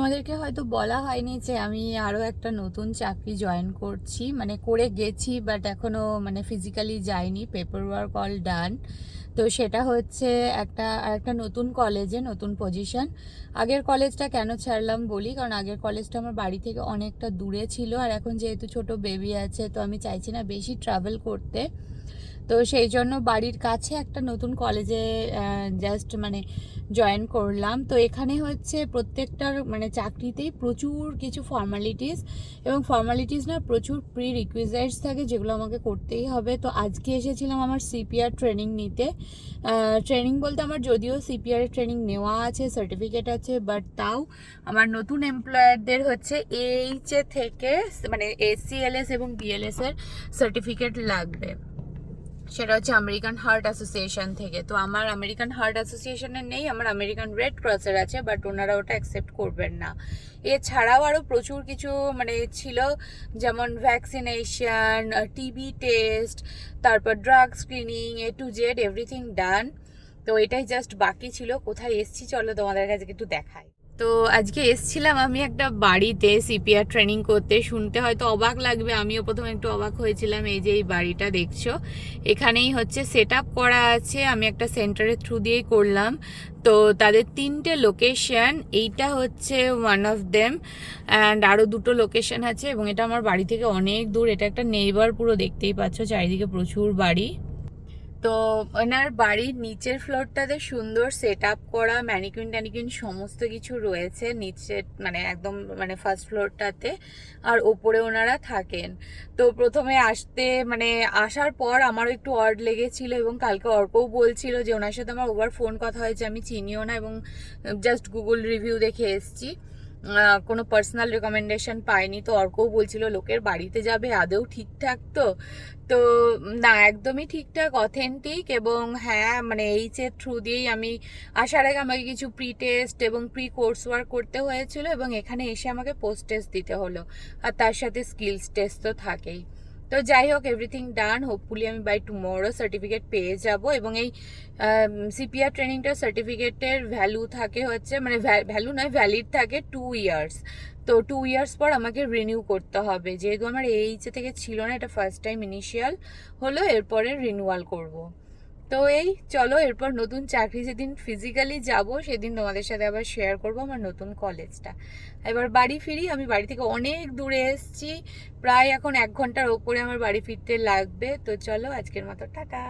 তোমাদেরকে হয়তো বলা হয়নি যে আমি আরও একটা নতুন চাকরি জয়েন করছি, মানে করে গেছি, বাট এখনও মানে ফিজিক্যালি যাইনি। Paper work all done. তো সেটা হচ্ছে একটা নতুন কলেজে, নতুন পজিশন। আগের কলেজটা কেন ছাড়লাম বলি, কারণ আগের কলেজটা আমার বাড়ি থেকে অনেকটা দূরে ছিল, আর এখন যেহেতু ছোট বেবি আছে তো আমি চাইছি না বেশি ট্রাভেল করতে। তো সেই জন্য বাড়ির কাছে একটা নতুন কলেজে জাস্ট মানে জয়েন করলাম। তো এখানে হচ্ছে প্রত্যেকটার মানে চাকরিতেই প্রচুর কিছু ফর্মালিটিস, এবং ফর্মালিটিস না প্রচুর প্রি রিকুইজিটস থাকে যেগুলো আমাকে করতেই হবে। তো আজকে এসেছিলাম আমার সিপিআর ট্রেনিং নিতে। ট্রেনিং বলতে আমার যদিও সিপিআর ট্রেনিং নেওয়া আছে, সার্টিফিকেট আছে, বাট তাও আমার নতুন এমপ্লয়ারদের হচ্ছে এইচএ থেকে মানে এসিএলএস এবং বিএলএস এর সার্টিফিকেট লাগবে। সেটা হচ্ছে আমেরিকান হার্ট অ্যাসোসিয়েশন থেকে। তো আমার আমেরিকান হার্ট অ্যাসোসিয়েশনের নেই, আমার আমেরিকান রেড ক্রসের আছে, বাট ওনারা ওটা অ্যাকসেপ্ট করবেন না। এছাড়াও আরও প্রচুর কিছু মানে ছিল, যেমন ভ্যাকসিনেশন, টিবি টেস্ট, তারপর drug screening, A to Z everything done. তো এটাই জাস্ট বাকি ছিল। কোথায় এসছি চলো তোমাদের কাছে একটু দেখাই। তো আজকে এসছিলাম আমি একটা বাড়িতে সিপিআর ট্রেনিং করতে। শুনতে হয়তো অবাক লাগবে, আমিও প্রথমে একটু অবাক হয়েছিলাম। এই যে এই বাড়িটা দেখছো, এখানেই হচ্ছে সেট আপ করা আছে। আমি একটা সেন্টারের থ্রু দিয়েই করলাম। তো তাদের 3টে লোকেশন, এইটা হচ্ছে ওয়ান অফ দেম, অ্যান্ড আরও 2টো লোকেশন আছে, এবং এটা আমার বাড়ি থেকে অনেক দূর। এটা একটা নেইবার, পুরো দেখতেই পাচ্ছ চারিদিকে প্রচুর বাড়ি। তো ওনার বাড়ির নিচের ফ্লোরটাতে সুন্দর সেট আপ করা, ম্যানিকুইন ট্যানিকুইন সমস্ত কিছু রয়েছে নিচে, মানে একদম মানে ফার্স্ট ফ্লোরটাতে। আর ওপরে ওনারা থাকেন। তো প্রথমে আসতে মানে আসার পর আমারও একটু অড লেগেছিল, এবং কালকে অর্কও বলছিল যে ওনার সাথে আমার ওভার ফোন কথা হয়েছে, আমি চিনিও না, এবং জাস্ট গুগল রিভিউ দেখে এসছি, কোনো পার্সোনাল রেকমেন্ডেশন পাইনি। তো অর্কও বলছিল লোকের বাড়িতে যাবে আদৌ ঠিকঠাক তো। তো না, একদমই ঠিকঠাক, অথেন্টিক। এবং হ্যাঁ মানে এইচের থ্রু দিয়েই আমি আসার আগে আমাকে কিছু প্রি টেস্ট এবং প্রি কোর্স ওয়ার্ক করতে হয়েছিল, এবং এখানে এসে আমাকে পোস্ট টেস্ট দিতে হলো, আর তার সাথে স্কিলস টেস্ট তো থাকেই। তো যাই হোক, এভরিথিং ডান। হোপফুলি আমি বাই টুমরো সার্টিফিকেট পেয়ে যাব। এবং এই সিপিআর ট্রেনিংটার সার্টিফিকেটের ভ্যালু থাকে হচ্ছে, মানে ভ্যালু নয়, ভ্যালিড থাকে 2 ইয়ার্স। তো 2 ইয়ার্স পর আমাকে রিনিউ করতে হবে, যেহেতু আমার এইচে থেকে ছিল না, এটা ফার্স্ট টাইম ইনিশিয়াল হলো, এরপরে রিনিউয়াল করব। তো এই চলো, এরপর নতুন চাকরি যেদিন ফিজিক্যালি যাব সেদিন তোমাদের সাথে আবার শেয়ার করব আমার নতুন কলেজটা। এবার বাড়ি ফিরি। আমি বাড়ি থেকে অনেক দূরে এসেছি, প্রায় এখন 1 ঘন্টার ওপরে আমার বাড়ি ফিরতে লাগবে। তো চলো, আজকের মতো টাটা।